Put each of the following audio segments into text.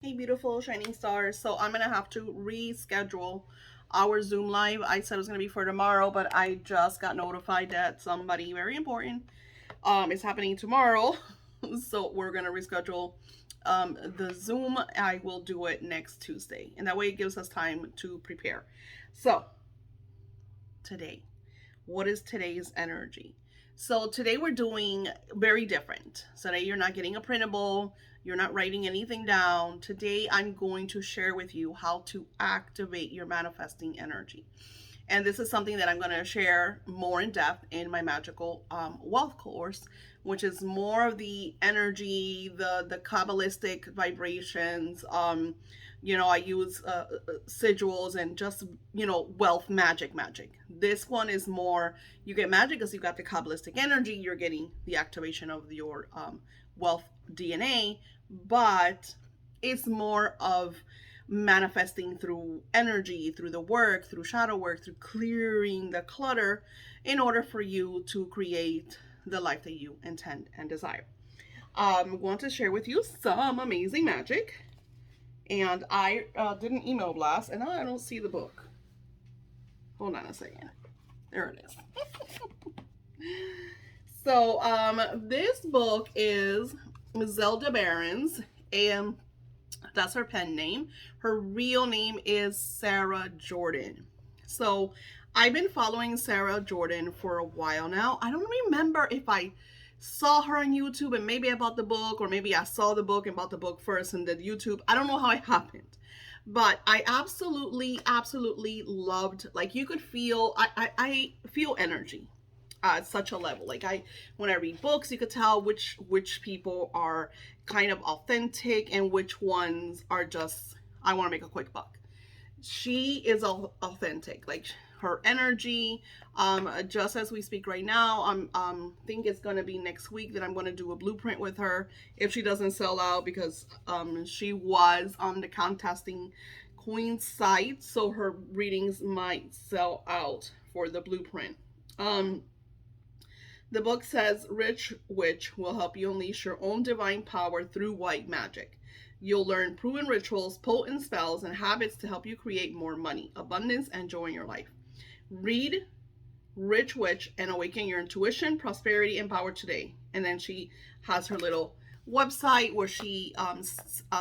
Hey, beautiful shining stars. So I'm gonna have to reschedule our Zoom live. I said it was gonna be for tomorrow, but I just got notified that somebody very important is happening tomorrow. So we're gonna reschedule the Zoom. I will do it next Tuesday, and that way it gives us time to prepare. So today, what is today's energy? So today we're doing very different. So today you're not getting a printable, you're not writing anything down. Today I'm going to share with you how to activate your manifesting energy. And this is something that I'm going to share more in depth in my magical wealth course, which is more of the energy, the kabbalistic vibrations. I use sigils and just wealth magic. This one is more, you get magic because you got the kabbalistic energy. You're getting the activation of your wealth DNA, but it's more of manifesting through energy, through the work, through shadow work, through clearing the clutter in order for you to create the life that you intend and desire. I'm going to share with you some amazing magic. And I did an email blast, and I don't see the book. Hold on a second. There it is. So, this book is Zelda Barron's, and that's her pen name. Her real name is Sarah Jordan. So I've been following Sarah Jordan for a while now. I don't remember if I saw her on YouTube and maybe I bought the book, or maybe I saw the book and bought the book first and did YouTube. I don't know how it happened. But I absolutely loved, like, you could feel, I feel energy at such a level. Like, when I read books, you could tell which people are kind of authentic and which ones are just, I want to make a quick buck. She is authentic. Like, her energy, just as we speak right now, think it's going to be next week that I'm going to do a blueprint with her if she doesn't sell out, because she was on the contesting queen site, so her readings might sell out for the blueprint. The book says Rich Witch will help you unleash your own divine power through white magic. You'll learn proven rituals, potent spells, and habits to help you create more money, abundance, and joy in your life. Read Rich Witch and awaken your intuition, prosperity, and power today. And then she has her little website where she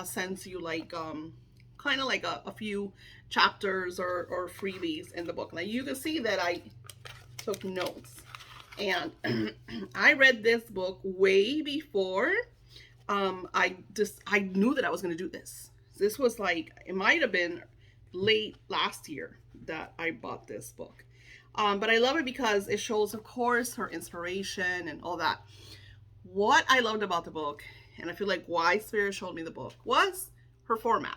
sends you, like, kind of like a few chapters or freebies in the book. Now you can see that I took notes. And I read this book way before I knew that I was going to do this. This was like, it might have been late last year that I bought this book. But I love it because it shows, of course, her inspiration and all that. What I loved about the book, and I feel like why Spirit showed me the book, was her format.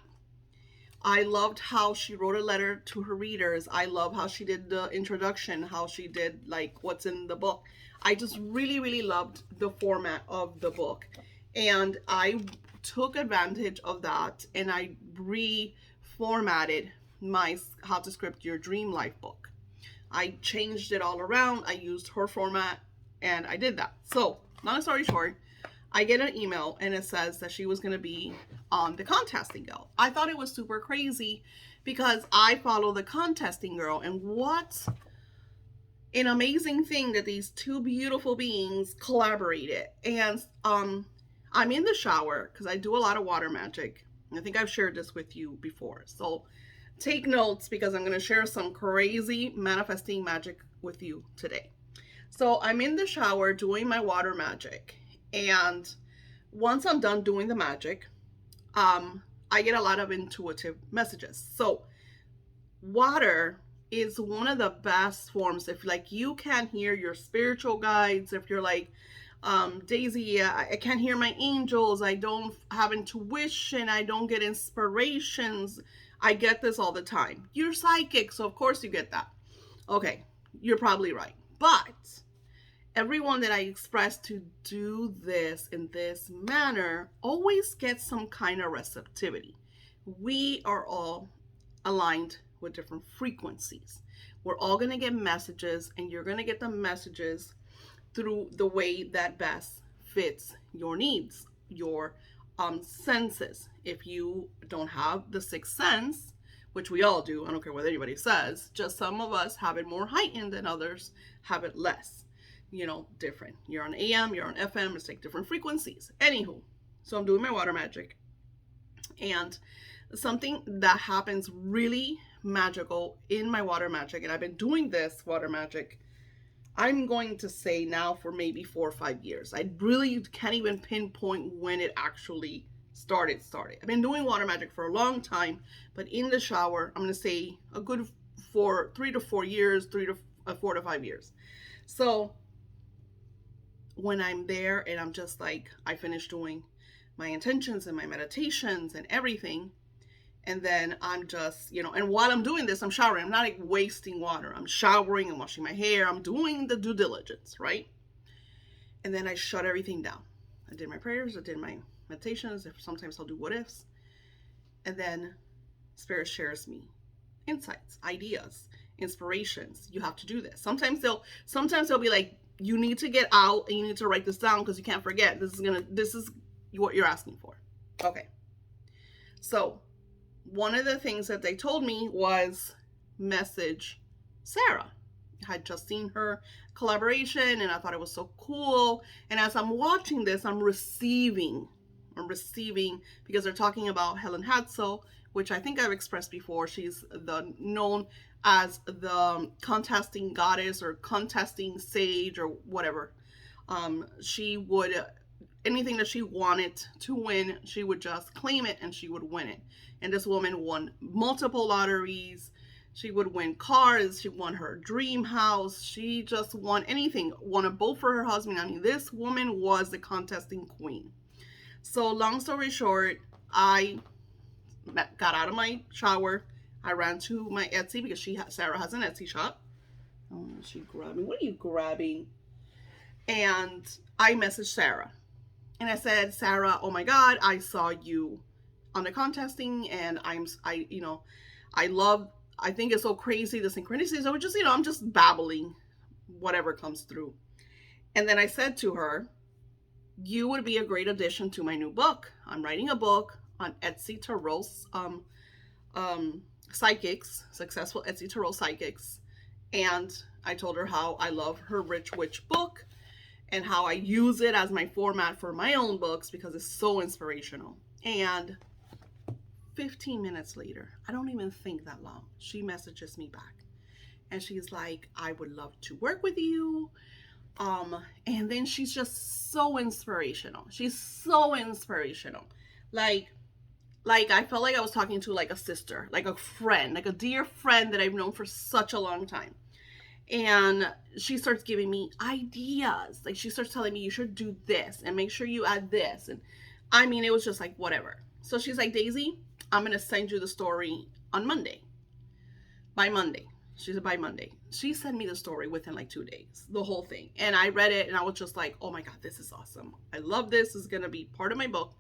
I loved how she wrote a letter to her readers. I love how she did the introduction, how she did, like, what's in the book. I just really loved the format of the book. And I took advantage of that and I reformatted my How to Script Your Dream Life book. I changed it all around. I used her format and I did that. So, long story short, I get an email and it says that she was going to be on the contesting girl. I thought it was super crazy because I follow the contesting girl, and what an amazing thing that these two beautiful beings collaborated. And I'm in the shower because I do a lot of water magic. I think I've shared this with you before. So take notes because I'm going to share some crazy manifesting magic with you today. So I'm in the shower doing my water magic, and once I'm done doing the magic, I get a lot of intuitive messages. So water is one of the best forms. If, like, you can't hear your spiritual guides, if you're like, Daisy, I can't hear my angels, I don't have intuition, I don't get inspirations, I get this all the time. You're psychic, so of course you get that. Okay, you're probably right. But everyone that I express to do this in this manner always gets some kind of receptivity. We are all aligned with different frequencies. We're all going to get messages, and you're going to get the messages through the way that best fits your needs, your senses. If you don't have the sixth sense, which we all do, I don't care what anybody says, just some of us have it more heightened than others have it less. Different. You're on AM, you're on FM, it's like different frequencies. Anywho, so I'm doing my water magic. And something that happens really magical in my water magic, and I've been doing this water magic, I'm going to say now for maybe 4 or 5 years. I really can't even pinpoint when it actually started. I've been doing water magic for a long time, but in the shower, I'm going to say a good 3 to 4 years, 4 to 5 years. So when I'm there and I'm just like, I finished doing my intentions and my meditations and everything, and then I'm just, and while I'm doing this, I'm showering. I'm not like wasting water. I'm showering and washing my hair. I'm doing the due diligence, right? And then I shut everything down. I did my prayers. I did my meditations. Sometimes I'll do what ifs. And then Spirit shares me insights, ideas, inspirations. You have to do this. Sometimes they'll be like, you need to get out and you need to write this down because you can't forget. This is what you're asking for. Okay. So one of the things that they told me was message Sarah. I had just seen her collaboration and I thought it was so cool. And as I'm watching this, I'm receiving because they're talking about Helen Hadsel, which I think I've expressed before. She's known as the contesting goddess or contesting sage or whatever. She would, anything that she wanted to win, she would just claim it and she would win it. And this woman won multiple lotteries. She would win cars. She won her dream house. She just won anything. Won a boat for her husband. I mean, this woman was the contesting queen. So long story short, I got out of my shower. I ran to my Etsy because Sarah has an Etsy shop. Oh, she grabbing. What are you grabbing? And I messaged Sarah. And I said, Sarah, oh my God, I saw you on the contesting and I think it's so crazy, the synchronicities. I was just, I'm just babbling whatever comes through. And then I said to her, you would be a great addition to my new book. I'm writing a book on Etsy Tarot psychics, successful Etsy Tarot psychics. And I told her how I love her Rich Witch book and how I use it as my format for my own books because it's so inspirational. And 15 minutes later, I don't even think that long, she messages me back. And she's like, I would love to work with you. And then she's just so inspirational. She's so inspirational. Like I felt like I was talking to like a sister, like a friend, like a dear friend that I've known for such a long time. And she starts giving me ideas. Like she starts telling me you should do this and make sure you add this. And I mean, it was just like whatever. So she's like, Daisy, I'm going to send you the story on Monday. By Monday. She said by Monday. She sent me the story within like 2 days, the whole thing. And I read it and I was just like, oh my God, this is awesome. I love this. This is going to be part of my book.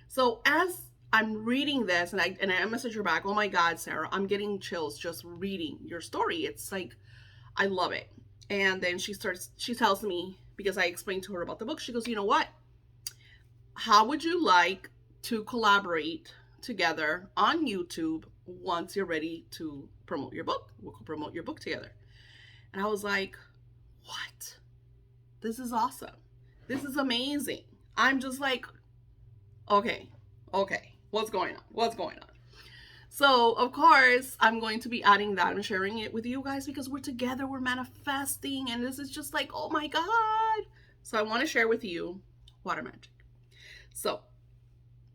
So as I'm reading this and I message her back, oh my God, Sarah, I'm getting chills just reading your story. It's like, I love it. And then she tells me, because I explained to her about the book, she goes, you know what? How would you like to collaborate together on YouTube once you're ready to promote your book? We'll promote your book together. And I was like, what? This is awesome. This is amazing. I'm just like, okay, what's going on? So, of course, I'm going to be adding that and sharing it with you guys because we're together, we're manifesting, and this is just like, oh my God. So I want to share with you water magic. So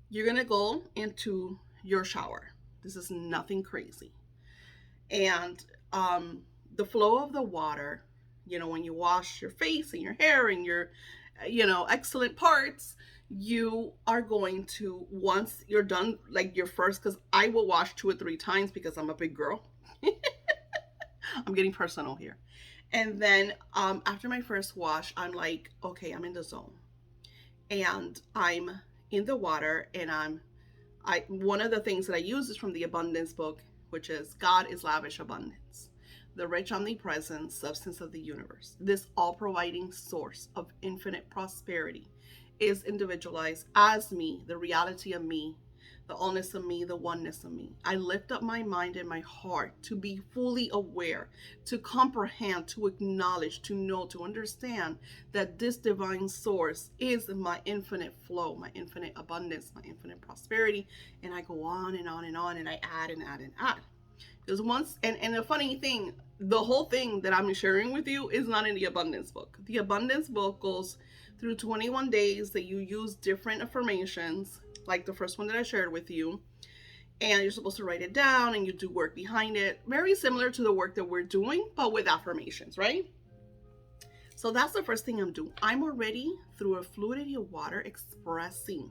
you're going to go into your shower. This is nothing crazy. And the flow of the water, when you wash your face and your hair and your, excellent parts, you are going to, once you're done, like your first, because I will wash 2 or 3 times because I'm a big girl. I'm getting personal here. And then after my first wash, I'm like, okay, I'm in the zone. And I'm in the water and one of the things that I use is from the abundance book, which is God is lavish abundance, the rich omnipresent substance of the universe, this all providing source of infinite prosperity is individualized as me, the reality of me, the allness of me, the oneness of me. I lift up my mind and my heart to be fully aware, to comprehend, to acknowledge, to know, to understand that this divine source is my infinite flow, my infinite abundance, my infinite prosperity. And I go on and on and on, and I add and add and add. Because once, and the funny thing, the whole thing that I'm sharing with you is not in the abundance book. The abundance book goes through 21 days that you use different affirmations, like the first one that I shared with you. And you're supposed to write it down and you do work behind it. Very similar to the work that we're doing, but with affirmations, right? So that's the first thing I'm doing. I'm already, through a fluidity of water, expressing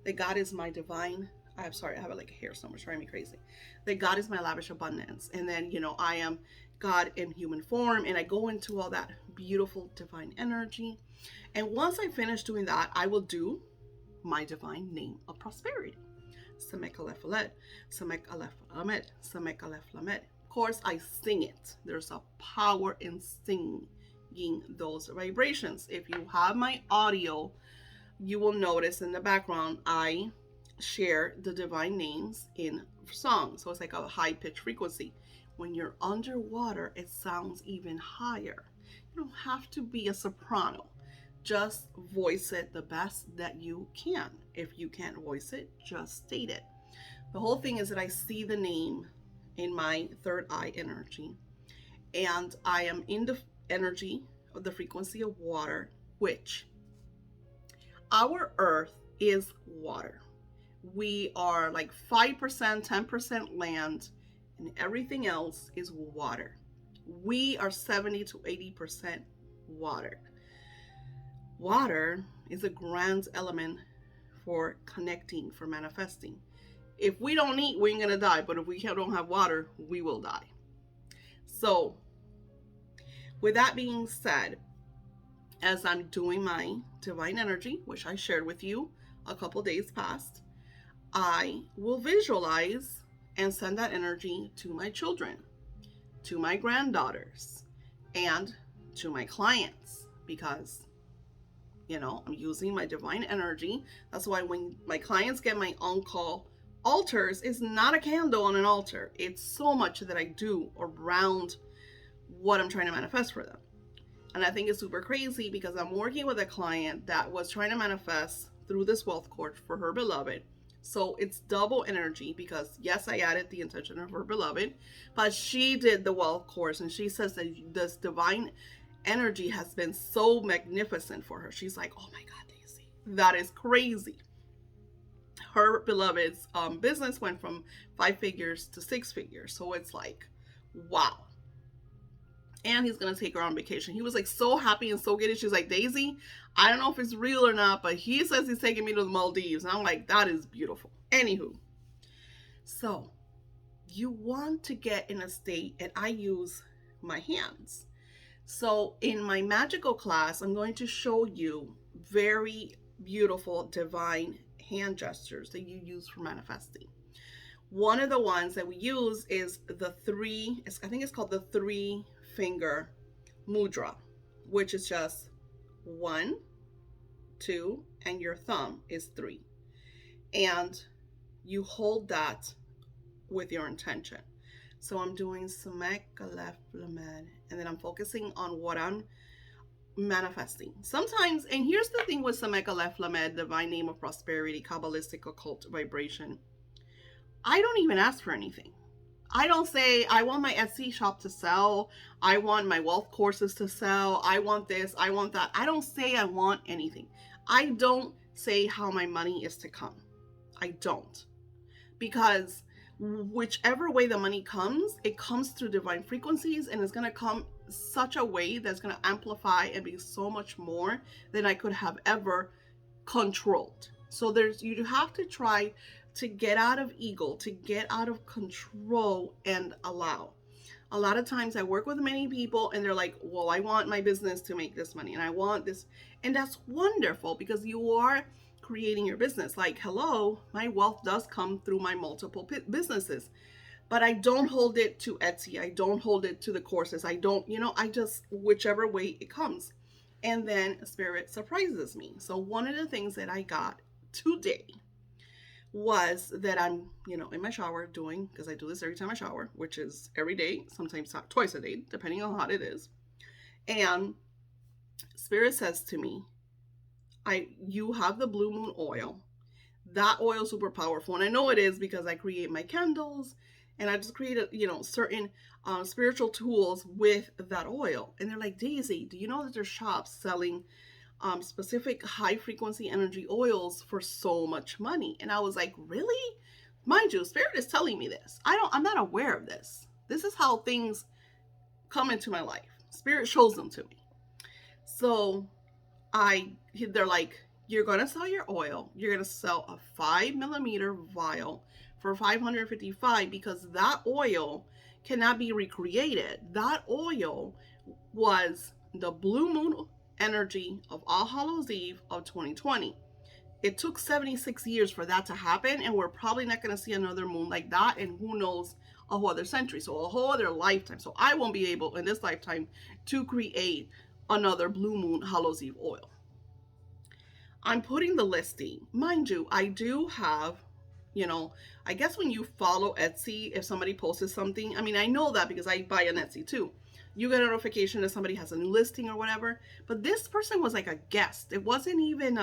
that God is my divine. I'm sorry, I have like a hair somewhere driving me crazy. That God is my lavish abundance. And then, I am God in human form. And I go into all that beautiful divine energy. And once I finish doing that, I will do my divine name of prosperity. Samek Aleph Lamed, Samek Aleph Lamed, Samek Aleph Lamed. Of course, I sing it. There's a power in singing those vibrations. If you have my audio, you will notice in the background, I share the divine names in song. So it's like a high pitch frequency. When you're underwater, it sounds even higher. You don't have to be a soprano. Just voice it the best that you can. If you can't voice it, just state it. The whole thing is that I see the name in my third eye energy, and I am in the energy of the frequency of water, which our earth is water. We are like 5%, 10% land, and everything else is water. We are 70 to 80% water. Water is a grand element for connecting, for manifesting. If we don't eat, we ain't gonna die, but if we don't have water, we will die. So, with that being said, as I'm doing my divine energy, which I shared with you a couple days past, I will visualize and send that energy to my children, to my granddaughters, and to my clients, because I'm using my divine energy. That's why when my clients get my on-call altars, it's not a candle on an altar. It's so much that I do around what I'm trying to manifest for them. And I think it's super crazy because I'm working with a client that was trying to manifest through this wealth course for her beloved. So it's double energy because yes, I added the intention of her beloved, but she did the wealth course, and she says that this divine energy has been so magnificent for her. She's like, oh my God, Daisy, that is crazy. Her beloved's business went from 5 figures to 6 figures. So it's like, wow. And he's going to take her on vacation. He was like so happy and so giddy. She's like, Daisy, I don't know if it's real or not, but he says he's taking me to the Maldives. And I'm like, that is beautiful. Anywho, so you want to get in a state, and I use my hands. So in my magical class, I'm going to show you very beautiful divine hand gestures that you use for manifesting. One of the ones that we use is the I think it's called the 3-finger mudra, which is just 1, 2, and your thumb is 3. And you hold that with your intention. So I'm doing Samek Aleph Lamed, and then I'm focusing on what I'm manifesting. Sometimes, and here's the thing with Samek Aleph Lamed, divine name of prosperity, Kabbalistic occult vibration, I don't even ask for anything. I don't say, I want my Etsy shop to sell. I want my wealth courses to sell. I want this. I want that. I don't say I want anything. I don't say how my money is to come. I don't. Because whichever way the money comes, it comes through divine frequencies, and it's going to come such a way that's going to amplify and be so much more than I could have ever controlled. So you have to try to get out of ego, to get out of control, and allow. A lot of times I work with many people and they're like, well, I want my business to make this money and I want this. And that's wonderful because you are creating your business. Like, hello, my wealth does come through my multiple businesses, but I don't hold it to Etsy. I don't hold it to the courses. I don't, I just, whichever way it comes. And then Spirit surprises me. So one of the things that I got today was that I'm, in my shower doing, because I do this every time I shower, which is every day, sometimes twice a day, depending on how hot it is. And Spirit says to me, you have the blue moon oil. That oil is super powerful. And I know it is because I create my candles and I just created, certain spiritual tools with that oil. And they're like, Daisy, do you know that there's shops selling specific high frequency energy oils for so much money? And I was like, really? Mind you, Spirit is telling me this. I'm not aware of this. This is how things come into my life. Spirit shows them to me. So they're like, you're going to sell your oil. You're going to sell a 5 millimeter vial for $555 because that oil cannot be recreated. That oil was the blue moon energy of All Hallows Eve of 2020. It took 76 years for that to happen, and we're probably not going to see another moon like that, and who knows, a whole other century, so a whole other lifetime. So I won't be able in this lifetime to create another blue moon Hallows Eve oil. I'm putting the listing. Mind you, I do have, I guess when you follow Etsy, if somebody posts something, I know that because I buy on Etsy too. You get a notification that somebody has a new listing or whatever. But this person was like a guest. It wasn't even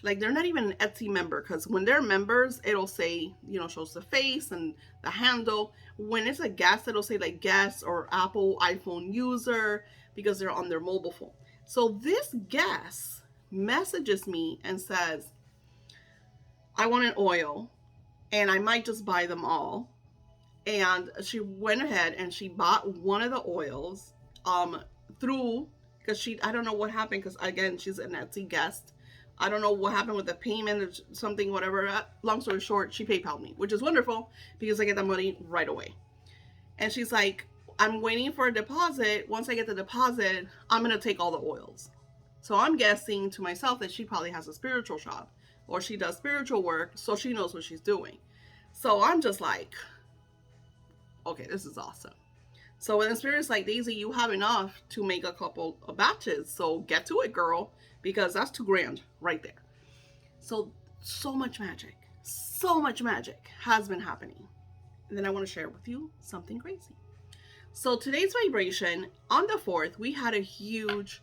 they're not even an Etsy member, because when they're members, it'll say, shows the face and the handle. When it's a guest, it'll say like guest or Apple iPhone user because they're on their mobile phone. So this guest messages me and says, I want an oil and I might just buy them all. And she went ahead and she bought one of the oils through, because I don't know what happened, because again, she's an Etsy guest. I don't know what happened with the payment or something, whatever. Long story short, she PayPal'd me, which is wonderful because I get the money right away. And she's like, I'm waiting for a deposit. Once I get the deposit, I'm going to take all the oils. So I'm guessing to myself that she probably has a spiritual shop or she does spiritual work, so she knows what she's doing. So I'm just like, okay, this is awesome. So when the Spirit's like, Daisy, you have enough to make a couple of batches, so get to it, girl, because that's $2,000 right there. So much magic has been happening. And then I want to share with you something crazy. So today's vibration, on the 4th, we had a huge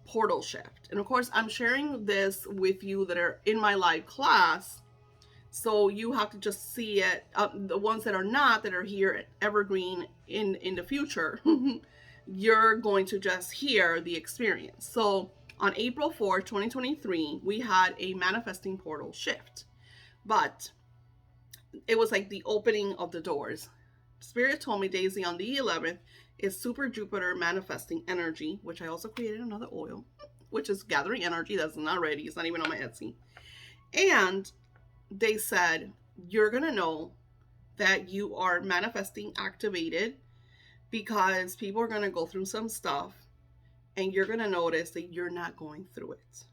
portal shift. And of course, I'm sharing this with you that are in my live class. So you have to just see it. The ones that are not, that are here at Evergreen in the future, you're going to just hear the experience. So on April 4th, 2023, we had a manifesting portal shift. But it was like the opening of the doors. Spirit told me, Daisy, on the 11th is Super Jupiter manifesting energy, which I also created another oil, which is gathering energy. That's not ready. It's not even on my Etsy. And they said, you're going to know that you are manifesting activated because people are going to go through some stuff and you're going to notice that you're not going through it.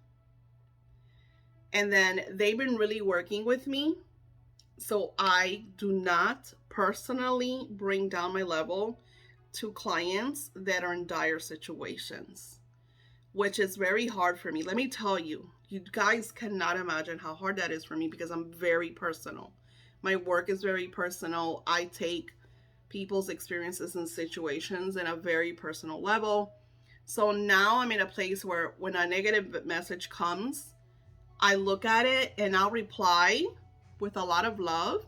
And then they've been really working with me. So I do not personally bring down my level to clients that are in dire situations, which is very hard for me. Let me tell you, you guys cannot imagine how hard that is for me because I'm very personal. My work is very personal. I take people's experiences and situations in a very personal level. So now I'm in a place where when a negative message comes, I look at it and I'll reply with a lot of love.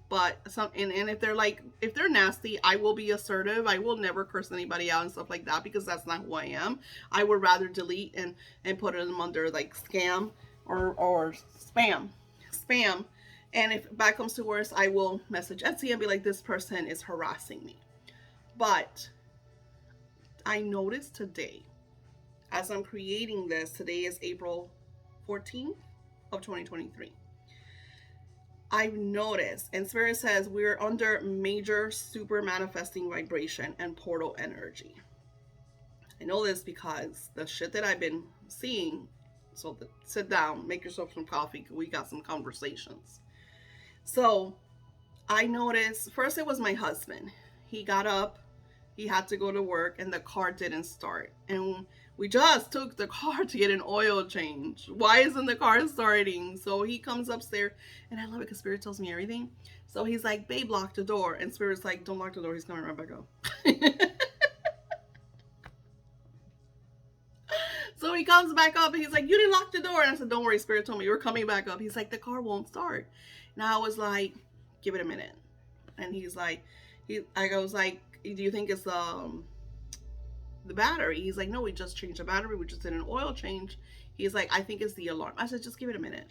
But if they're nasty, I will be assertive. I will never curse anybody out and stuff like that because that's not who I am. I would rather delete and put them under like scam or spam. And if bad comes to worse, I will message Etsy and be like, this person is harassing me. But I noticed today, as I'm creating this, today is April 14th of 2023. I've noticed, and Spirit says we're under major super manifesting vibration and portal energy. I know this because the shit that I've been seeing. So sit down, make yourself some coffee, we got some conversations. So I noticed, first it was my husband. He got up, he had to go to work, and the car didn't start. And We just took the car to get an oil change. Why isn't the car starting? So he comes upstairs, and I love it because Spirit tells me everything. So he's like, babe, lock the door. And Spirit's like, don't lock the door. He's coming right back up. So he comes back up, and he's like, you didn't lock the door. And I said, don't worry, Spirit told me you were coming back up. He's like, the car won't start. And I was like, give it a minute. And he's like, I was like, do you think it's the battery? He's like, no, we just changed the battery. We just did an oil change. He's like, I think it's the alarm. I said, just give it a minute.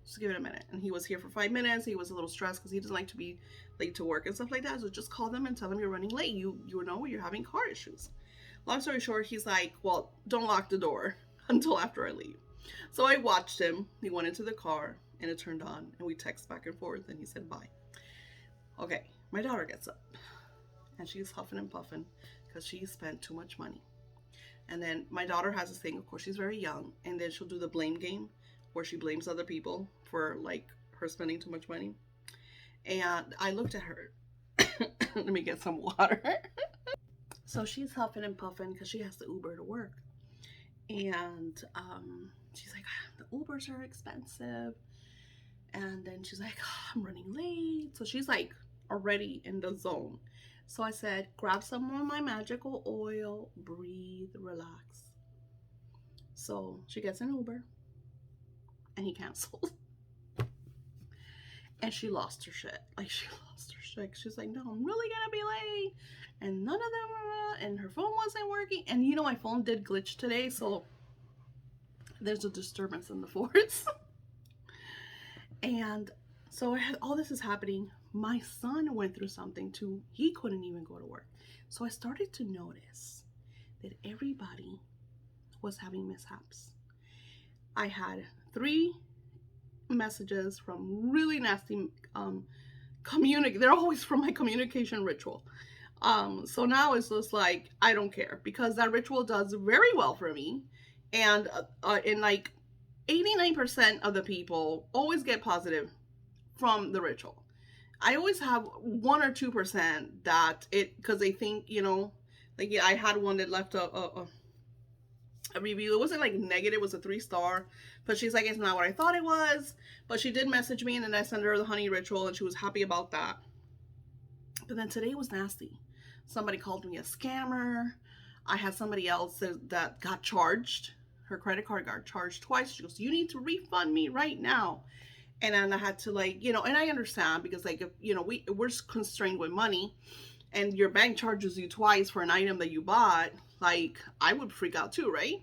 Just give it a minute. And he was here for 5 minutes. He was a little stressed because he doesn't like to be late to work and stuff like that. So just call them and tell them you're running late. You know you're having car issues. Long story short, he's like, well, don't lock the door until after I leave. So I watched him. He went into the car and it turned on, and we text back and forth, and he said bye. Okay, my daughter gets up and she's huffing and puffing because she spent too much money. And then my daughter has this thing, of course, she's very young, and then she'll do the blame game where she blames other people for like her spending too much money. And I looked at her. Let me get some water. So she's huffing and puffing because she has to Uber to work. And she's like, the Ubers are expensive. And then she's like, I'm running late. So she's like already in the zone. So I said, grab some of my magical oil, breathe, relax. So she gets an Uber and he cancels. And she lost her shit. Like, she lost her shit. She's like, no, I'm really gonna be late. And none of them, and her phone wasn't working. And you know, my phone did glitch today, so there's a disturbance in the force. And so all this is happening. My son went through something too. He couldn't even go to work. So I started to notice that everybody was having mishaps. I had 3 messages from really nasty they're always from my communication ritual. So now it's just like, I don't care, because that ritual does very well for me. And in like 89% of the people always get positive from the ritual. I always have 1 or 2% that because they think, like, yeah, I had one that left a review. It wasn't like negative, it was a 3-star, but she's like, it's not what I thought it was. But she did message me, and then I sent her the honey ritual, and she was happy about that. But then today was nasty. Somebody called me a scammer. I had somebody else that got charged. Her credit card got charged twice. She goes, you need to refund me right now. And then I had to, like, and I understand, because, like, if, we're constrained with money, and your bank charges you twice for an item that you bought, like, I would freak out too, right?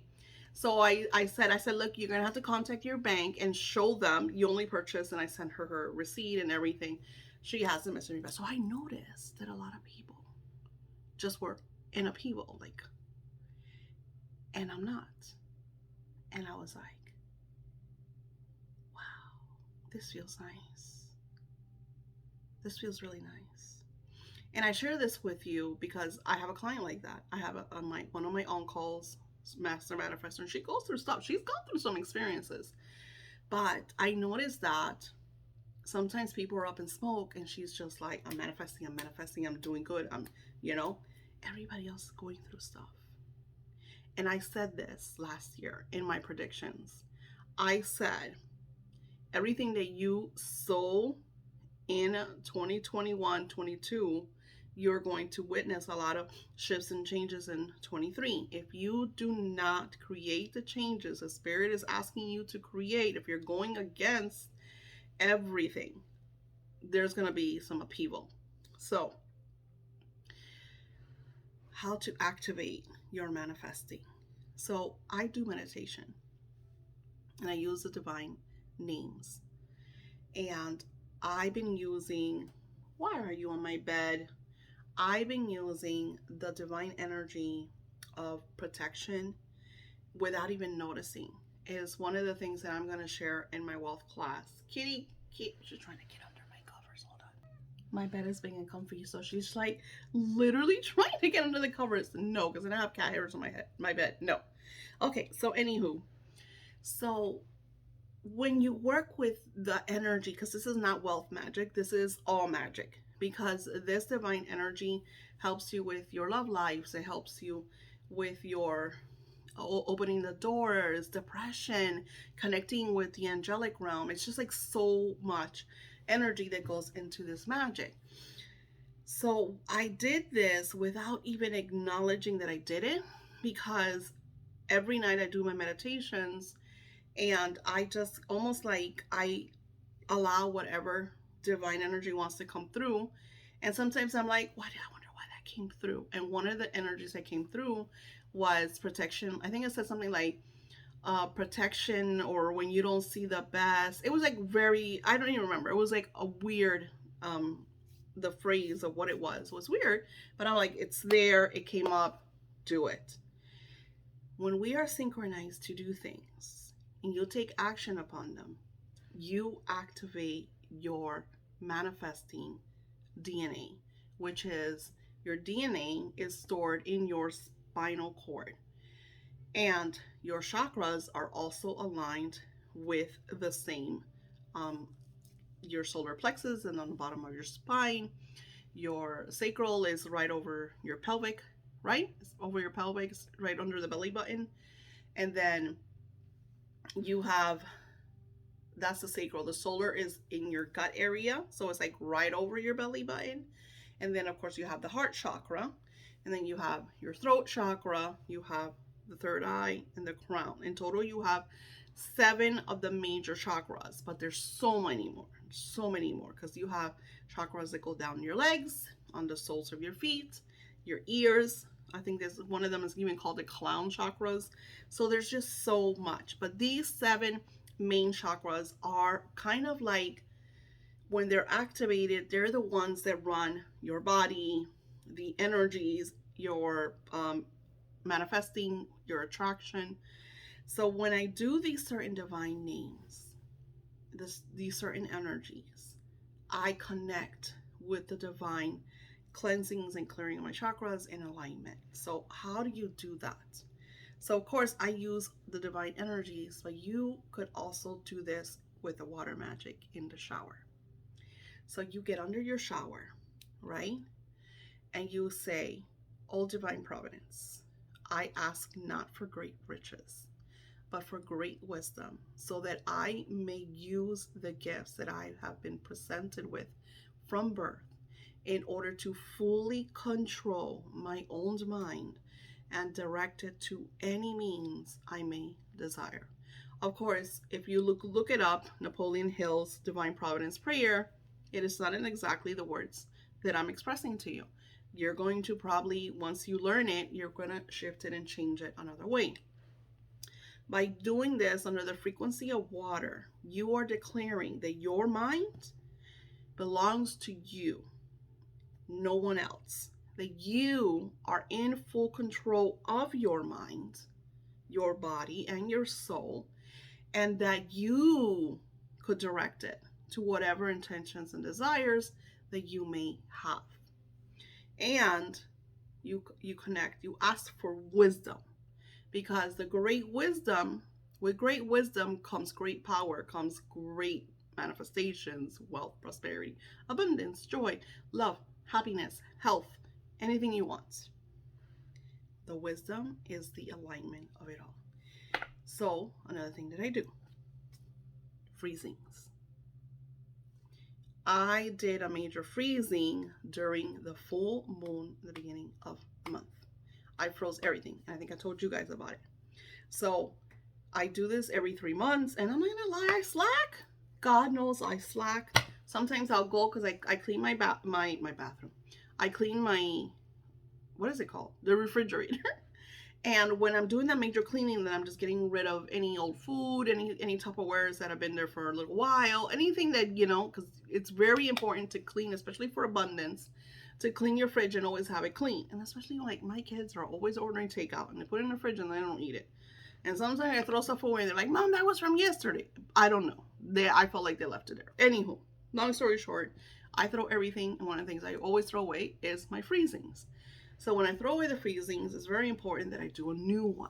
So I said, look, you're going to have to contact your bank and show them you only purchased, and I sent her receipt and everything. She hasn't messaged me back. So I noticed that a lot of people just were in upheaval, like, and I'm not. And I was like, this feels nice. This feels really nice. And I share this with you because I have a client like that. I have one of my on-calls, master manifestor, and she goes through stuff. She's gone through some experiences. But I noticed that sometimes people are up in smoke, and she's just like, I'm manifesting, I'm doing good. Everybody else is going through stuff. And I said this last year in my predictions. I said, everything that you sow in 2021-22, you're going to witness a lot of shifts and changes in 23. If you do not create the changes the Spirit is asking you to create, if you're going against everything, there's going to be some upheaval. So, how to activate your manifesting. So I do meditation, and I use the divine names. And I've been using, why are you on my bed? I've been using the divine energy of protection without even noticing. It is one of the things that I'm going to share in my wealth class. Kitty, she's trying to get under my covers. Hold on. My bed is big and comfy, so she's like literally trying to get under the covers. No, because I don't have cat hairs on my bed. No. Okay, so anywho. So when you work with the energy, because this is not wealth magic, this is all magic, because this divine energy helps you with your love lives. It helps you with your opening the doors, depression, connecting with the angelic realm. It's just like so much energy that goes into this magic. So I did this without even acknowledging that I did it, because every night I do my meditations, and I just almost like I allow whatever divine energy wants to come through. And sometimes I'm like, why did I wonder why that came through? And one of the energies that came through was protection. I think it said something like protection, or when you don't see the best. It was like very, I don't even remember. It was like a weird, the phrase of what it was weird, but I'm like, it's there, it came up, do it. When we are synchronized to do things and you take action upon them, you activate your manifesting DNA, which is your DNA is stored in your spinal cord. And your chakras are also aligned with the same, your solar plexus and on the bottom of your spine. Your sacral is right over your pelvic, right? It's over your pelvic, right under the belly button. And then you have, that's the sacral. The solar is in your gut area, so it's like right over your belly button. And then of course you have the heart chakra, and then you have your throat chakra, you have the third eye, and the crown. In total you have 7 of the major chakras, but there's so many more, because you have chakras that go down your legs, on the soles of your feet, your ears. I think there's one of them is even called the clown chakras. So there's just so much, but these 7 main chakras are kind of like, when they're activated, they're the ones that run your body, the energies, your manifesting, your attraction. So when I do these certain divine names, these certain energies, I connect with the divine cleansings and clearing of my chakras in alignment. So how do you do that? So of course I use the divine energies, but you could also do this with the water magic in the shower. So you get under your shower, right? And you say, "O divine providence, I ask not for great riches, but for great wisdom, so that I may use the gifts that I have been presented with from birth in order to fully control my own mind and direct it to any means I may desire." Of course, if you look it up, Napoleon Hill's Divine Providence Prayer, it is not in exactly the words that I'm expressing to you. You're going to probably, once you learn it, you're going to shift it and change it another way. By doing this under the frequency of water, you are declaring that your mind belongs to you, no one else. That you are in full control of your mind, your body, and your soul, and that you could direct it to whatever intentions and desires that you may have. And you connect, you ask for wisdom, because with great wisdom comes great power, comes great manifestations, wealth, prosperity, abundance, joy, love, happiness, health, anything you want. The wisdom is the alignment of it all. So another thing that I do, freezings. I did a major freezing during the full moon at the beginning of the month. I froze everything, and I think I told you guys about it. So I do this every 3 months, and I'm not gonna lie, I slack. God knows I slack. Sometimes I'll go, because I clean my bathroom. I clean my, what is it called? The refrigerator. And when I'm doing that major cleaning, then I'm just getting rid of any old food, any Tupperwares that have been there for a little while, anything that, because it's very important to clean, especially for abundance, to clean your fridge and always have it clean. And especially like my kids are always ordering takeout, and they put it in the fridge and they don't eat it. And sometimes I throw stuff away and they're like, "Mom, that was from yesterday." I don't know. I felt like they left it there. Anywho, long story short, I throw everything, and one of the things I always throw away is my freezings. So when I throw away the freezings, it's very important that I do a new one.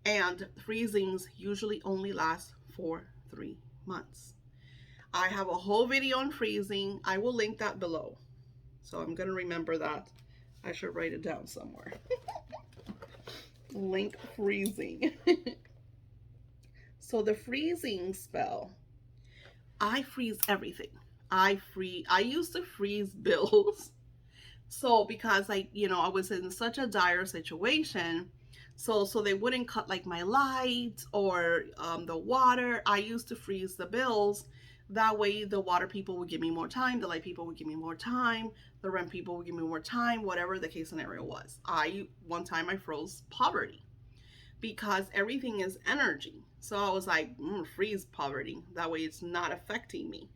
And freezings usually only last for 3 months. I have a whole video on freezing. I will link that below. So I'm going to remember that. I should write it down somewhere. Link freezing. So the freezing spell, I freeze everything. I used to freeze bills. So because I was in such a dire situation, so they wouldn't cut like my lights or the water. I used to freeze the bills. That way, the water people would give me more time, the light people would give me more time, the rent people would give me more time, whatever the case scenario was. One time I froze poverty because everything is energy. So I was like, freeze poverty. That way, it's not affecting me.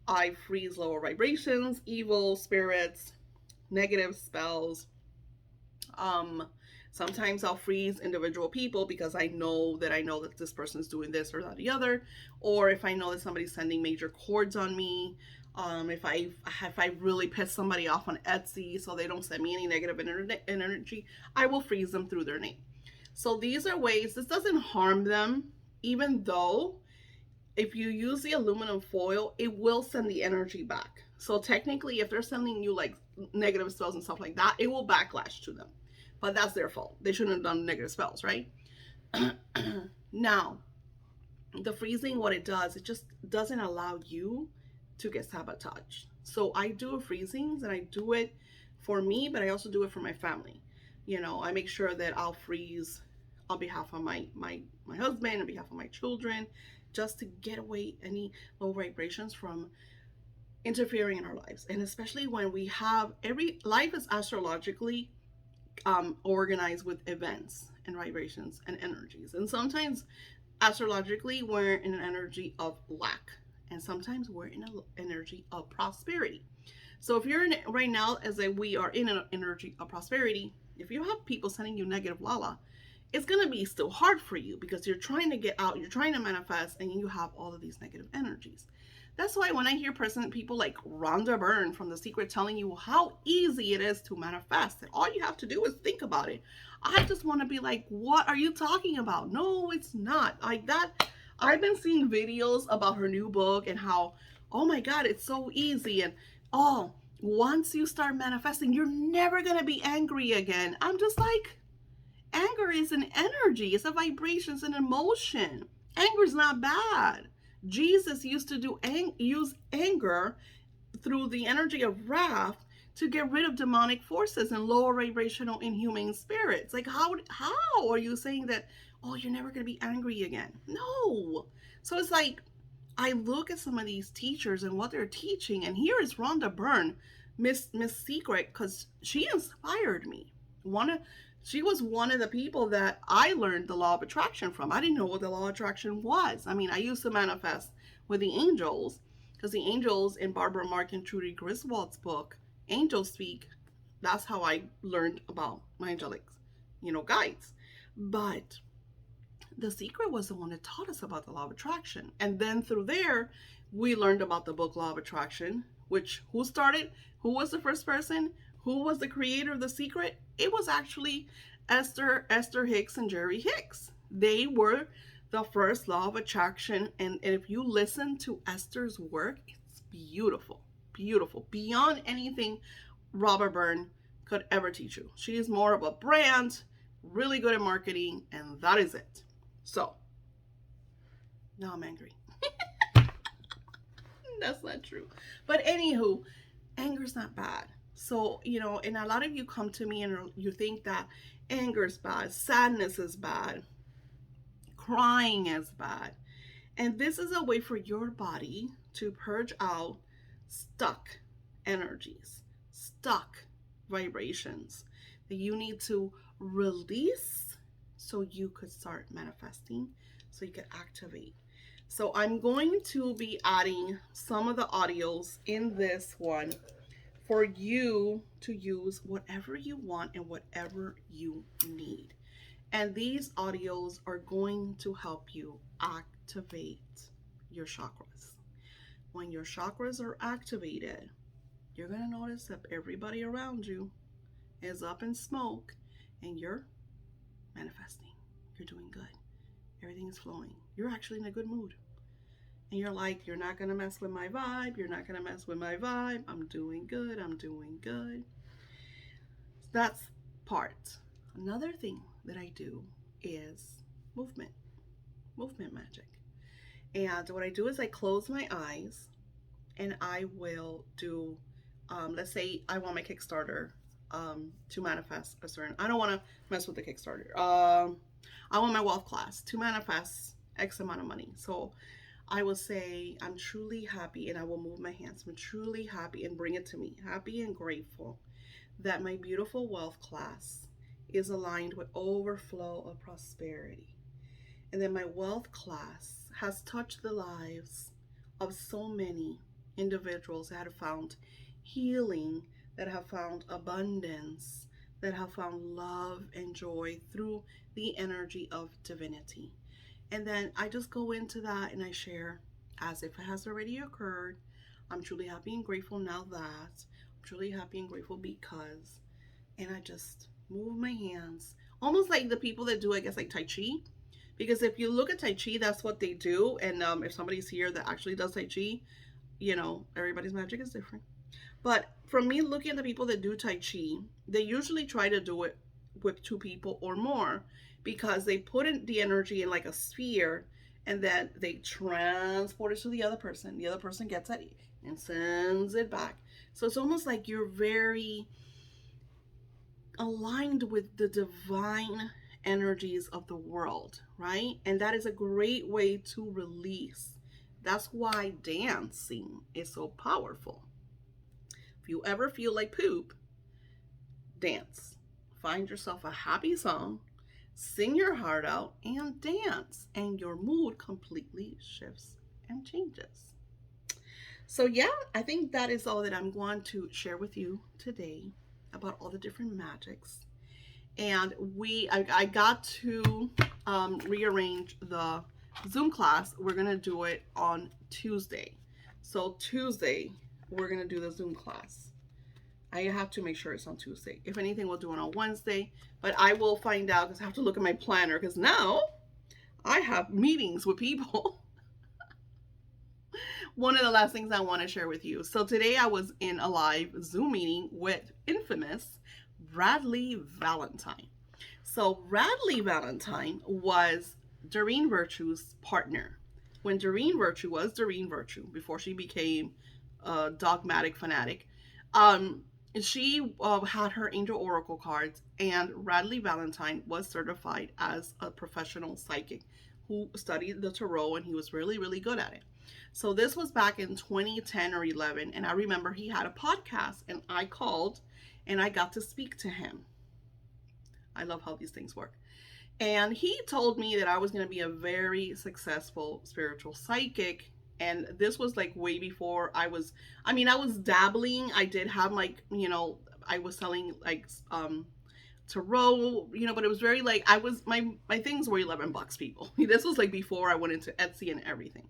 I freeze lower vibrations, evil spirits, negative spells. Um, Sometimes I'll freeze individual people because I know that this person's doing this or that the other, or if I know that somebody's sending major cords on me. If I really piss somebody off on Etsy, so they don't send me any negative energy, I will freeze them through their name. So these are ways. This doesn't harm them, even though if you use the aluminum foil, it will send the energy back. So technically, if they're sending you like negative spells and stuff like that, it will backlash to them. But that's their fault. They shouldn't have done negative spells, right? Now, the freezing, what it does, it just doesn't allow you to get sabotaged. So I do freezings and I do it for me, but I also do it for my family. I make sure that I'll freeze on behalf of my husband, on behalf of my children, just to get away any low vibrations from interfering in our lives. And especially when we have every life is astrologically organized with events and vibrations and energies. And sometimes astrologically, we're in an energy of lack, and sometimes we're in an energy of prosperity. So if you're in right now, we are in an energy of prosperity, if you have people sending you negative lala, it's going to be still hard for you because you're trying to get out, you're trying to manifest, and you have all of these negative energies. That's why when I hear people like Rhonda Byrne from The Secret telling you how easy it is to manifest, and all you have to do is think about it, I just want to be like, what are you talking about? No, it's not. Like that. I've been seeing videos about her new book and how, oh my God, it's so easy. And oh, once you start manifesting, you're never going to be angry again. I'm just like, anger is an energy, it's a vibration, it's an emotion. Anger is not bad. Jesus used to use anger through the energy of wrath to get rid of demonic forces and lower vibrational inhumane spirits. Like how are you saying that, oh, you're never going to be angry again? No. So it's like I look at some of these teachers and what they're teaching, and here is Rhonda Byrne, Miss Secret, because she inspired me. She was one of the people that I learned the law of attraction from. I didn't know what the law of attraction was. I mean, I used to manifest with the angels because the angels in Barbara Mark and Trudy Griswold's book, Angels Speak, that's how I learned about my angelic, guides. But the Secret was the one that taught us about the law of attraction. And then through there, we learned about the book Law of Attraction, which who was the first person? Who was the creator of The Secret? It was actually Esther Hicks and Jerry Hicks. They were the first law of attraction. And if you listen to Esther's work, it's beautiful, beautiful, beyond anything Robert Byrne could ever teach you. She is more of a brand, really good at marketing, and that is it. So, now I'm angry. That's not true. But anywho, anger's not bad. So, and a lot of you come to me and you think that anger is bad, sadness is bad, crying is bad. And this is a way for your body to purge out stuck energies, stuck vibrations that you need to release so you could start manifesting, so you could activate. So I'm going to be adding some of the audios in this one for you to use whatever you want and whatever you need. And these audios are going to help you activate your chakras. When your chakras are activated, you're going to notice that everybody around you is up in smoke and you're manifesting. You're doing good. Everything is flowing. You're actually in a good mood. And you're like, you're not going to mess with my vibe. You're not going to mess with my vibe. I'm doing good. I'm doing good. That's part. Another thing that I do is movement, movement magic. And what I do is I close my eyes and I will do, let's say I want my Kickstarter to manifest a certain, I don't want to mess with the Kickstarter. I want my wealth class to manifest X amount of money. So I will say, I'm truly happy, and I will move my hands. I'm truly happy and bring it to me. Happy and grateful that my beautiful wealth class is aligned with overflow of prosperity. And that my wealth class has touched the lives of so many individuals that have found healing, that have found abundance, that have found love and joy through the energy of divinity. And then I just go into that and I share as if it has already occurred. I'm truly happy and grateful now that. I'm truly happy and grateful because. And I just move my hands. Almost like the people that do, I guess, like Tai Chi. Because if you look at Tai Chi, that's what they do. And if somebody's here that actually does Tai Chi, everybody's magic is different. But from me looking at the people that do Tai Chi, they usually try to do it with two people or more because they put in the energy in like a sphere and then they transport it to the other person. The other person gets it and sends it back. So it's almost like you're very aligned with the divine energies of the world, right? And that is a great way to release. That's why dancing is so powerful. If you ever feel like poop, dance. Find yourself a happy song, sing your heart out, and dance, and your mood completely shifts and changes. So yeah, I think that is all that I'm going to share with you today about all the different magics. And I got to rearrange the Zoom class. We're gonna do it on Tuesday. So Tuesday, we're gonna do the Zoom class. I have to make sure it's on Tuesday. If anything, we'll do it on Wednesday. But I will find out because I have to look at my planner because now I have meetings with people. One of the last things I want to share with you. So today I was in a live Zoom meeting with infamous Bradley Valentine. So Bradley Valentine was Doreen Virtue's partner. When Doreen Virtue was Doreen Virtue, before she became a dogmatic fanatic, she had her angel oracle cards, and Bradley Valentine was certified as a professional psychic who studied the tarot, and he was really, really good at it. So this was back in 2010 or 11, and I remember he had a podcast, and I called, and I got to speak to him. I love how these things work. And he told me that I was going to be a very successful spiritual psychic. And this was like way before I was dabbling. I did have I was selling like tarot, but it was very like, my things were $11, people. This was like before I went into Etsy and everything.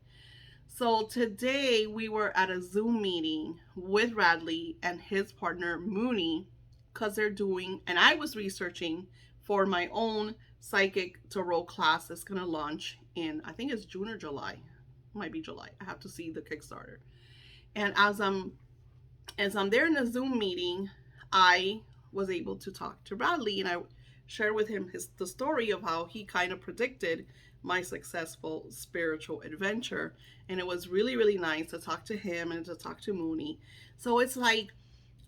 So today we were at a Zoom meeting with Radley and his partner Mooney, because they're doing, and I was researching for my own psychic tarot class that's going to launch in, I think it's June or July. It might be July. I have to see the Kickstarter. And as I'm there in the Zoom meeting, I was able to talk to Radley, and I shared with him the story of how he kind of predicted my successful spiritual adventure. And it was really, really nice to talk to him and to talk to Mooney. So it's like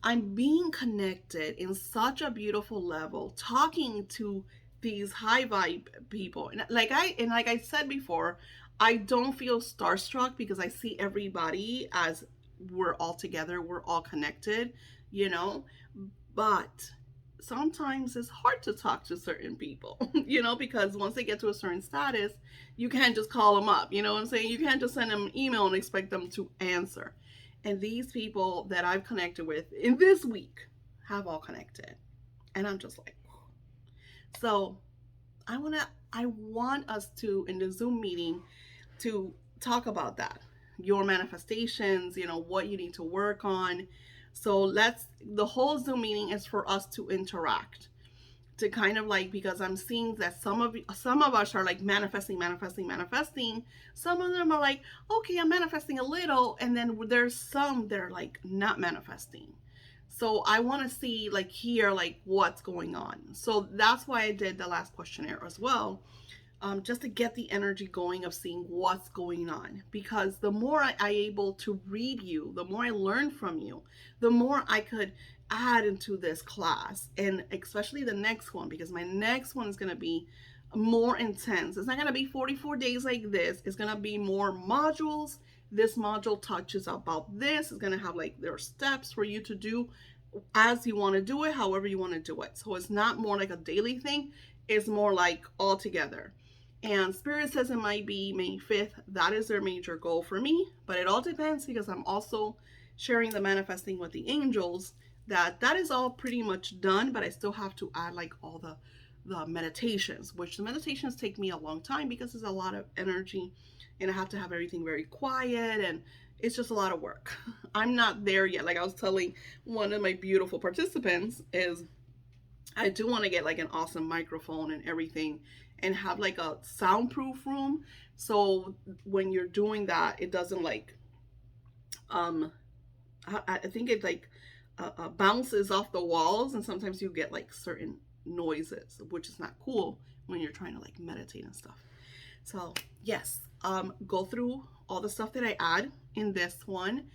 I'm being connected in such a beautiful level, talking to these high vibe people. And like I said before, I don't feel starstruck because I see everybody as we're all together, we're all connected, but sometimes it's hard to talk to certain people, because once they get to a certain status, you can't just call them up, you know what I'm saying? You can't just send them an email and expect them to answer. And these people that I've connected with in this week have all connected. And I'm just like, so I want us to, in the Zoom meeting, to talk about that, your manifestations, what you need to work on. So the whole Zoom meeting is for us to interact, to kind of like, because I'm seeing that some of us are like manifesting. Some of them are like, okay, I'm manifesting a little. And then there's some that are like not manifesting. So I want to see, like, hear like what's going on. So that's why I did the last questionnaire as well, just to get the energy going of seeing what's going on. Because the more I able to read you, the more I learn from you, the more I could add into this class, and especially the next one, because my next one is going to be more intense. It's not going to be 44 days like this. It's going to be more modules. This module touches about this. It's going to have like, there are steps for you to do as you want to do it, however you want to do it. So it's not more like a daily thing. It's more like all together. And Spirit says it might be May 5th. That is their major goal for me. But it all depends, because I'm also sharing the manifesting with the angels. That is all pretty much done, but I still have to add like all the meditations, which the meditations take me a long time because there's a lot of energy and I have to have everything very quiet, and it's just a lot of work. I'm not there yet. Like I was telling one of my beautiful participants, is I do want to get like an awesome microphone and everything, and have like a soundproof room. So when you're doing that, it doesn't like, um, I think it like bounces off the walls, and sometimes you get like certain noises, which is not cool when you're trying to like meditate and stuff. So yes, go through all the stuff that I add in this one.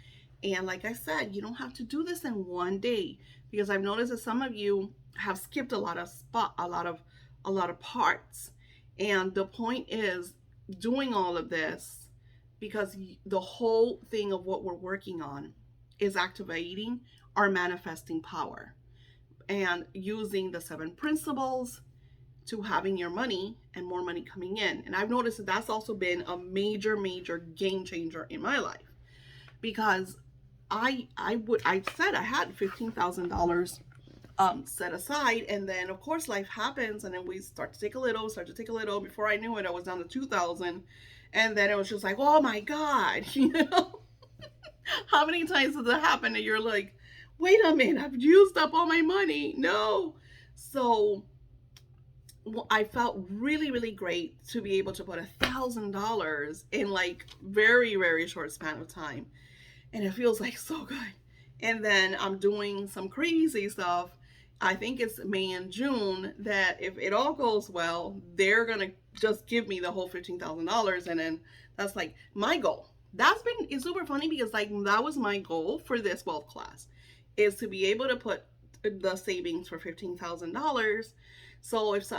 And like I said, you don't have to do this in one day, because I've noticed that some of you have skipped a lot of parts. And the point is doing all of this, because the whole thing of what we're working on is activating our manifesting power and using the 7 principles to having your money and more money coming in. And I've noticed that that's also been a major, major game changer in my life, because I said I had $15,000 set aside, and then of course life happens, and then we start to take a little. Before I knew it, I was down to 2,000, and then it was just like, oh my God, how many times does that happen? And you're like, wait a minute, I've used up all my money. No. So I felt really, really great to be able to put $1,000 in like very, very short span of time. And it feels like so good. And then I'm doing some crazy stuff. I think it's May and June that if it all goes well, they're going to just give me the whole $15,000. And then that's like my goal. It's super funny, because like that was my goal for this wealth class, is to be able to put the savings for $15,000. So if,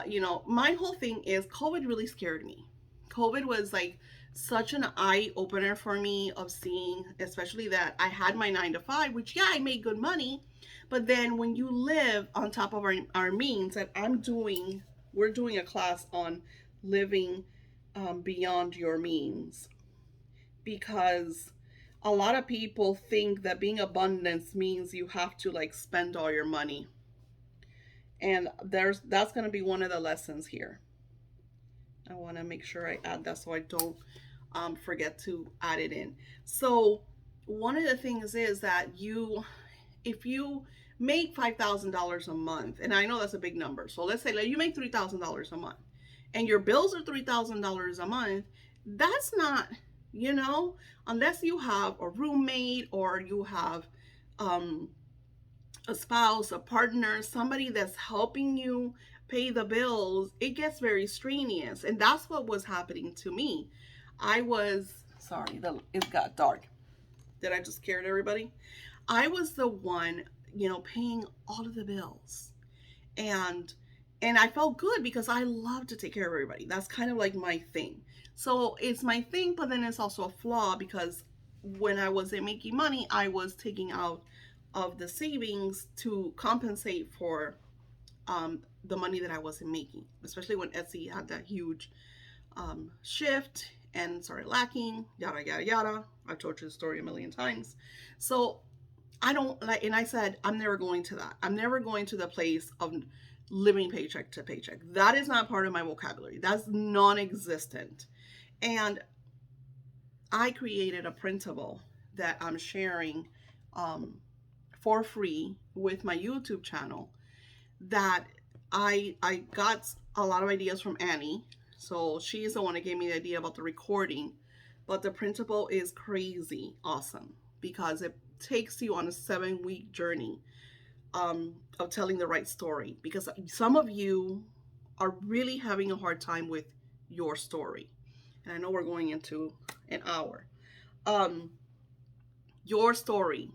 my whole thing is COVID really scared me. COVID was like such an eye opener for me, of seeing, especially that I had my 9 to 5, which, yeah, I made good money. But then when you live on top of our means, that we're doing a class on living beyond your means, because a lot of people think that being abundance means you have to like spend all your money. And that's going to be one of the lessons here. I want to make sure I add that so I don't forget to add it in. So one of the things is that if you make $5,000 a month, and I know that's a big number. So let's say like you make $3,000 a month, and your bills are $3,000 a month. That's not, unless you have a roommate, or you have a spouse, a partner, somebody that's helping you pay the bills, it gets very strenuous. And that's what was happening to me. It got dark. Did I just scare everybody? I was the one, paying all of the bills. And I felt good, because I love to take care of everybody. That's kind of like my thing. So it's my thing, but then it's also a flaw, because when I wasn't making money, I was taking out of the savings to compensate for the money that I wasn't making, especially when Etsy had that huge shift and started lacking, yada, yada, yada. I've told you the story a million times. So I don't like, and I said, I'm never going to that. I'm never going to the place of living paycheck to paycheck. That is not part of my vocabulary. That's non-existent. And I created a printable that I'm sharing for free with my YouTube channel, that I got a lot of ideas from Annie. So she's the one that gave me the idea about the recording. But the printable is crazy awesome, because it takes you on a 7-week journey of telling the right story, because some of you are really having a hard time with your story. And I know we're going into an hour. Um, your story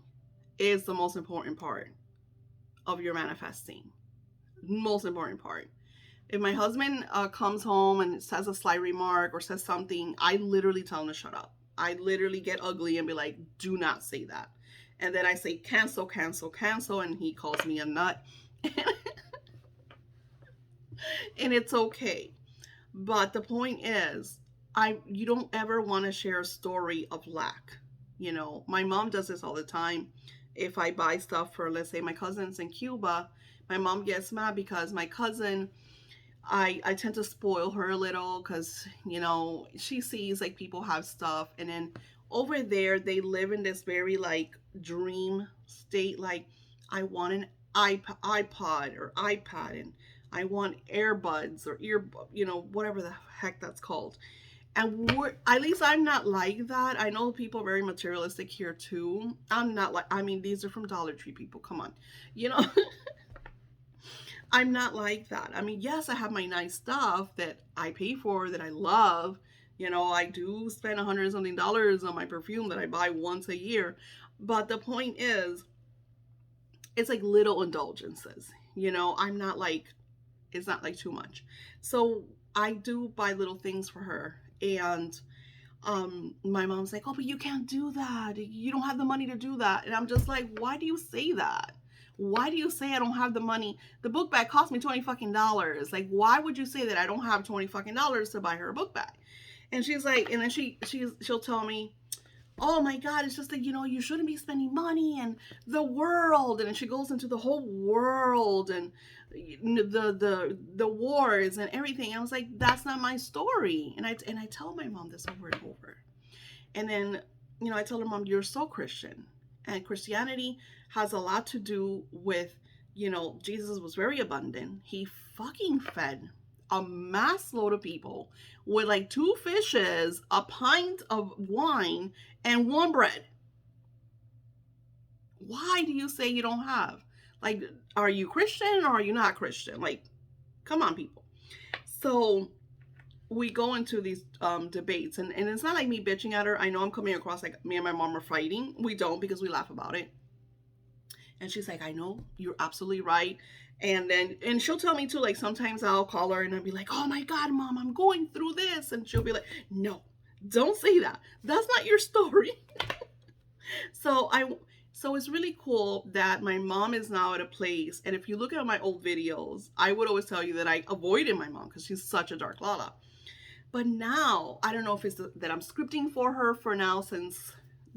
is the most important part of your manifesting. Most important part. If my husband comes home and says a slight remark or says something, I literally tell him to shut up. I literally get ugly and be like, do not say that. And then I say, cancel, cancel, cancel. And he calls me a nut. And it's okay. But the point is, you don't ever want to share a story of lack. You know, my mom does this all the time. If I buy stuff for, let's say, my cousins in Cuba, my mom gets mad because my cousin, I tend to spoil her a little because, you know, she sees like people have stuff. And then over there, they live in this very like dream state. Like, I want an iPod or iPad, and I want earbuds or you know, whatever the heck that's called. And at least I'm not like that. I know people are very materialistic here too. I'm not like, I mean, these are from Dollar Tree, people. Come on. You know, I'm not like that. I mean, yes, I have my nice stuff that I pay for, that I love. You know, I do spend $100 something on my perfume that I buy once a year. But the point is, it's like little indulgences. You know, I'm not like, it's not like too much. So I do buy little things for her. And my mom's like, oh, but you can't do that. You don't have the money to do that. And I'm just like, why do you say that? Why do you say I don't have the money? The book bag cost me $20 fucking dollars. Like, why would you say that I don't have $20 fucking dollars to buy her a book bag? And she's like, and then she'll tell me, oh my God, it's just that, you know, you shouldn't be spending money and the world. And she goes into the whole world and the wars and everything. I was like, that's not my story. And I tell my mom this over and over. And then, you know, I tell her, Mom, you're so Christian. And Christianity has a lot to do with, you know, Jesus was very abundant. He fucking fed a mass load of people with like 2 fishes, a pint of wine, and 1 bread. Why do you say you don't have? Like, are you Christian or are you not Christian? Like, come on, people. So we go into these debates, and it's not like me bitching at her. I know I'm coming across like me and my mom are fighting. We don't, because we laugh about it. And she's like, I know, you're absolutely right. And she'll tell me too, like sometimes I'll call her and I'll be like, oh my God, Mom, I'm going through this. And she'll be like, no, don't say that. That's not your story. So it's really cool that my mom is now at a place. And if you look at my old videos, I would always tell you that I avoided my mom because she's such a dark Lala. But now, I don't know if it's that I'm scripting for her for now since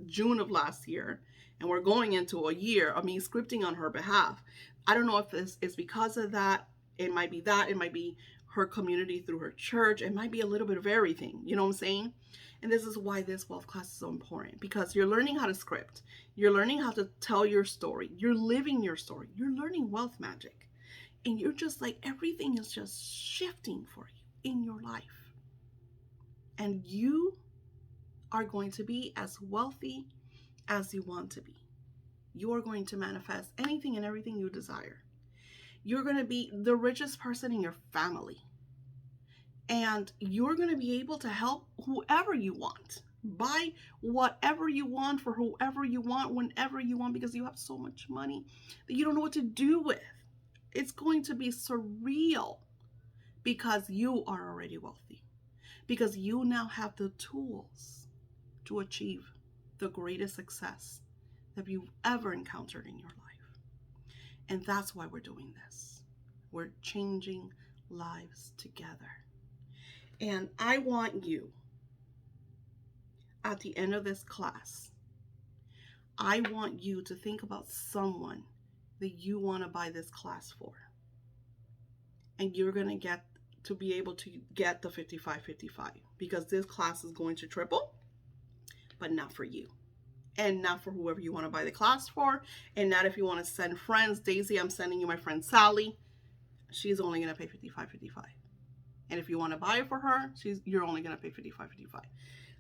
June of last year, and we're going into a year of me scripting on her behalf. I don't know if this is because of that. It might be that. It might be her community through her church. It might be a little bit of everything. You know what I'm saying? And this is why this wealth class is so important, because you're learning how to script. You're learning how to tell your story. You're living your story. You're learning wealth magic. And you're just like, everything is just shifting for you in your life. And you are going to be as wealthy as you want to be. You are going to manifest anything and everything you desire. You're going to be the richest person in your family. And you're going to be able to help whoever you want. Buy whatever you want for whoever you want, whenever you want, because you have so much money that you don't know what to do with. It's going to be surreal because you are already wealthy. Because you now have the tools to achieve the greatest success that you've ever encountered in your life. And that's why we're doing this. We're changing lives together. And I want you, at the end of this class, I want you to think about someone that you want to buy this class for. And you're going to get to be able to get the 55-55, because this class is going to triple, but not for you. And not for whoever you want to buy the class for. And not if you want to send friends. Daisy, I'm sending you my friend Sally. She's only going to pay 55-55. And if you want to buy it for her, you're only going to pay 55-55.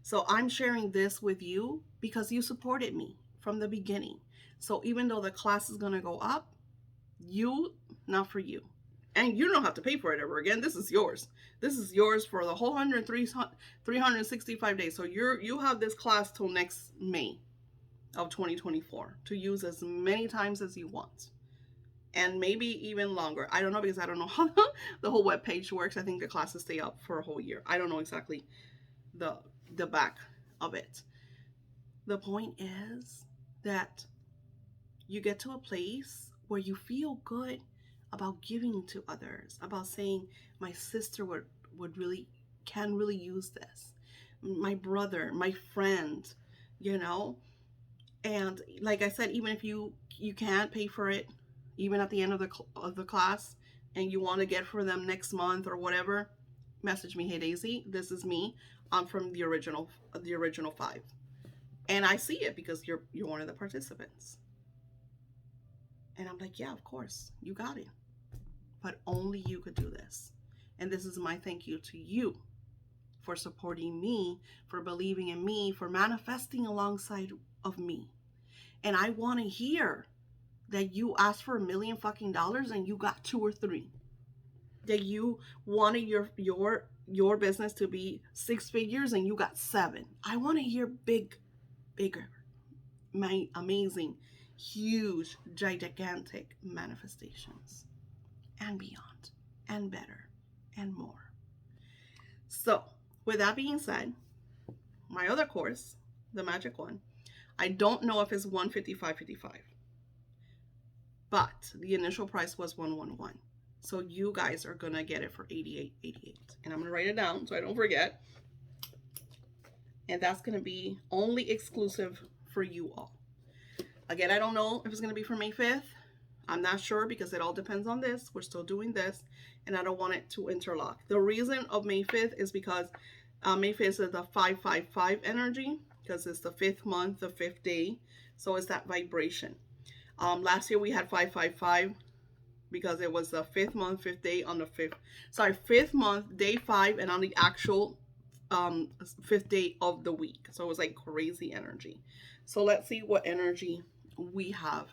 So I'm sharing this with you because you supported me from the beginning. So even though the class is going to go up, not for you. And you don't have to pay for it ever again. This is yours. This is yours for the whole 365 days. So you have this class till next May of 2024 to use as many times as you want. And maybe even longer. I don't know, because I don't know how the whole webpage works. I think the classes stay up for a whole year. I don't know exactly the back of it. The point is that you get to a place where you feel good about giving to others, about saying, my sister would really can really use this, my brother, my friend, you know. And like I said, even if you can't pay for it, even at the end of the class, and you want to get for them next month or whatever, message me. Hey Daisy, this is me. I'm from the original 5, and I see it because you're one of the participants. And I'm like, yeah, of course, you got it. But only you could do this. And this is my thank you to you for supporting me, for believing in me, for manifesting alongside of me. And I want to hear that you asked for $1 million fucking dollars and you got 2 or 3. That you wanted your business to be 6 figures and you got 7. I want to hear bigger, my amazing, huge, gigantic manifestations, and beyond, and better, and more. So, with that being said, my other course, the magic one, I don't know if it's $155.55, but the initial price was $111. So you guys are gonna get it for $88.88, and I'm gonna write it down so I don't forget. And that's gonna be only exclusive for you all. Again, I don't know if it's gonna be for May 5th. I'm not sure because it all depends on this. We're still doing this, and I don't want it to interlock. The reason of May 5th is because May 5th is the 555 energy, because it's the 5th month, the 5th day. So it's that vibration. Last year we had 555 because it was the 5th month, 5th day on the 5th month, day 5, and on the actual 5th day of the week. So it was like crazy energy. So let's see what energy we have.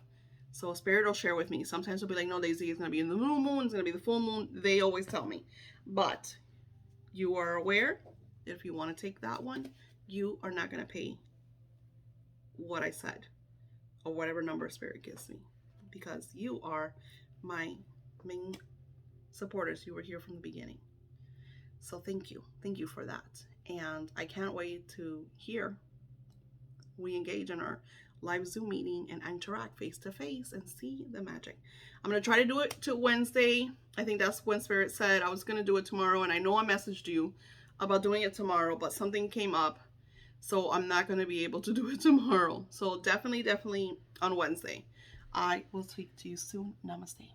So Spirit will share with me. Sometimes it'll be like, no, Daisy, it's going to be in the new moon, it's going to be the full moon. They always tell me. But you are aware that if you want to take that one, you are not going to pay what I said or whatever number Spirit gives me, because you are my main supporters. You were here from the beginning. So thank you. Thank you for that. And I can't wait to hear we engage in our live Zoom meeting and interact face to face and see the magic. I'm going to try to do it to Wednesday. I think that's when Spirit said I was going to do it tomorrow. And I know I messaged you about doing it tomorrow, but something came up. So I'm not going to be able to do it tomorrow. So definitely on Wednesday. I will speak to you soon. Namaste.